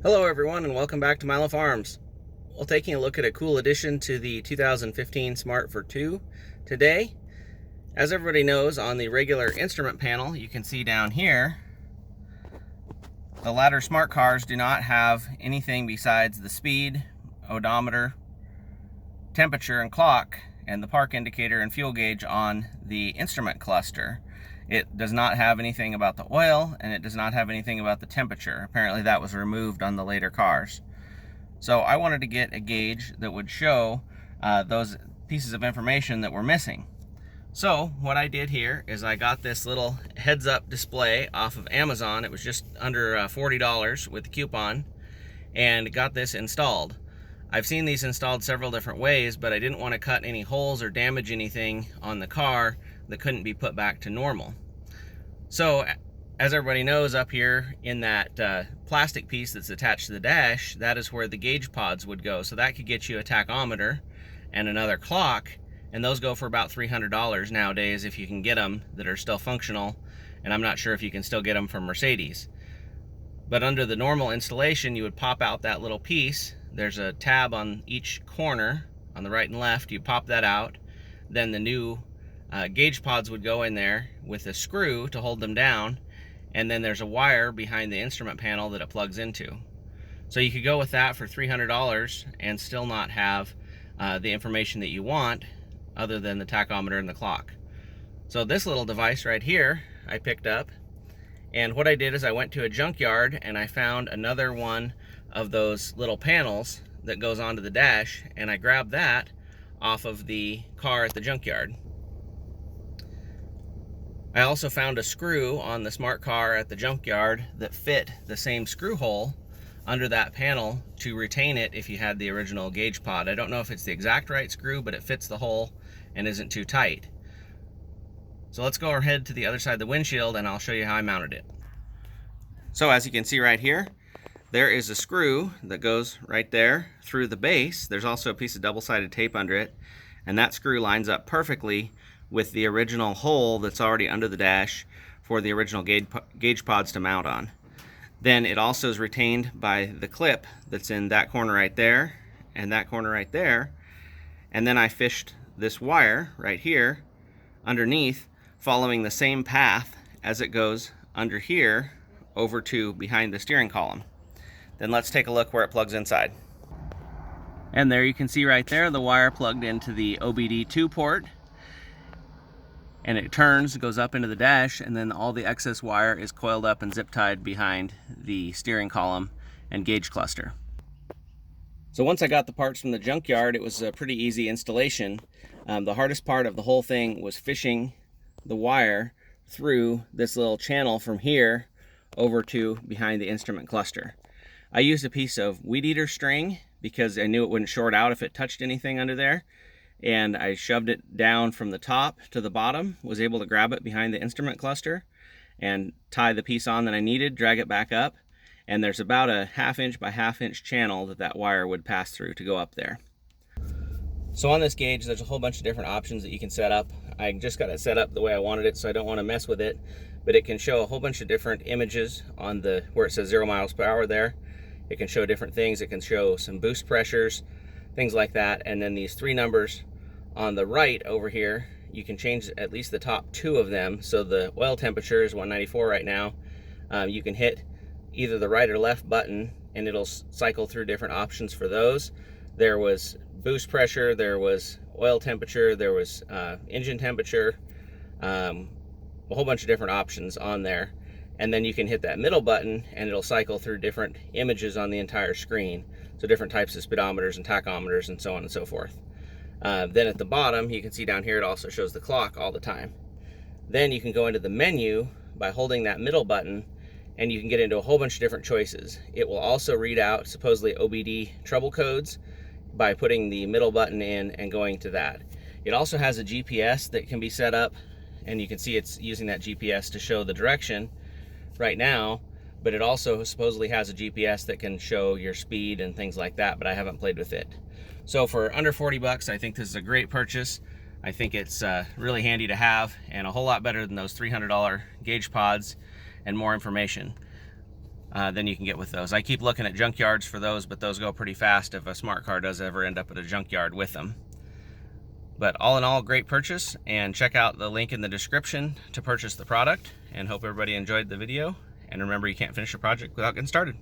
Hello everyone and welcome back to Milo Farms. We're taking a look at a cool addition to the 2015 Smart for 2 today. As everybody knows, on the regular instrument panel you can see down here the latter smart cars do not have anything besides the speed, odometer, temperature and clock, and the park indicator and fuel gauge on the instrument cluster. It does not have anything about the oil, and it does not have anything about the temperature. Apparently that was removed on the later cars. So I wanted to get a gauge that would show those pieces of information that were missing. So what I did here is I got this little heads-up display off of Amazon. It was just under $40 with the coupon, and got this installed. I've seen these installed several different ways, but I didn't want to cut any holes or damage anything on the car that couldn't be put back to normal. So, as everybody knows, up here in that plastic piece that's attached to the dash, that is where the gauge pods would go. So that could get you a tachometer and another clock, and those go for about $300 nowadays if you can get them that are still functional, and I'm not sure if you can still get them from Mercedes. But under the normal installation, you would pop out that little piece. There's a tab on each corner on the right and left. You pop that out, then the new gauge pods would go in there with a screw to hold them down, and then there's a wire behind the instrument panel that it plugs into. So you could go with that for $300 and still not have the information that you want other than the tachometer and the clock. So this little device right here I picked up, and what I did is I went to a junkyard and I found another one of those little panels that goes onto the dash, and I grabbed that off of the car at the junkyard. I also found a screw on the smart car at the junkyard that fit the same screw hole under that panel to retain it if you had the original gauge pod. I don't know if it's the exact right screw, but it fits the hole and isn't too tight. So let's go ahead to the other side of the windshield and I'll show you how I mounted it. So as you can see right here, there is a screw that goes right there through the base. There's also a piece of double-sided tape under it, and that screw lines up perfectly with the original hole that's already under the dash for the original gauge pods to mount on. Then it also is retained by the clip that's in that corner right there and that corner right there. And then I fished this wire right here underneath, following the same path as it goes under here over to behind the steering column. Then let's take a look where it plugs inside. And there you can see right there the wire plugged into the OBD2 port, and it turns, goes up into the dash, and then all the excess wire is coiled up and zip tied behind the steering column and gauge cluster. So once I got the parts from the junkyard, it was a pretty easy installation. The hardest part of the whole thing was fishing the wire through this little channel from here over to behind the instrument cluster. I used a piece of weed eater string because I knew it wouldn't short out if it touched anything under there. And I shoved it down from the top to the bottom, was able to grab it behind the instrument cluster and tie the piece on that I needed, drag it back up, and there's about a 1/2 inch by 1/2 inch channel that wire would pass through to go up there. So on this gauge, there's a whole bunch of different options that you can set up. I just got it set up the way I wanted it, so I don't want to mess with it, but it can show a whole bunch of different images on the where it says 0 miles per hour there. It can show different things. It can show some boost pressures, things like that, and then these 3 numbers on the right over here, you can change at least the top 2 of them. So the oil temperature is 194 right now. You can hit either the right or left button and it'll cycle through different options for those. There was boost pressure, there was oil temperature, there was engine temperature, a whole bunch of different options on there. And then you can hit that middle button and it'll cycle through different images on the entire screen. So different types of speedometers and tachometers and so on and so forth. Then at the bottom, you can see down here, it also shows the clock all the time. Then you can go into the menu by holding that middle button, and you can get into a whole bunch of different choices. It will also read out supposedly OBD trouble codes by putting the middle button in and going to that. It also has a GPS that can be set up, and you can see it's using that GPS to show the direction right now, but it also supposedly has a GPS that can show your speed and things like that, but I haven't played with it. So for under 40 bucks, I think this is a great purchase. I think it's really handy to have and a whole lot better than those $300 gauge pods and more information. than you can get with those. I keep looking at junkyards for those, but those go pretty fast if a smart car does ever end up at a junkyard with them. But all in all, great purchase, and check out the link in the description to purchase the product, and hope everybody enjoyed the video. And remember, you can't finish a project without getting started.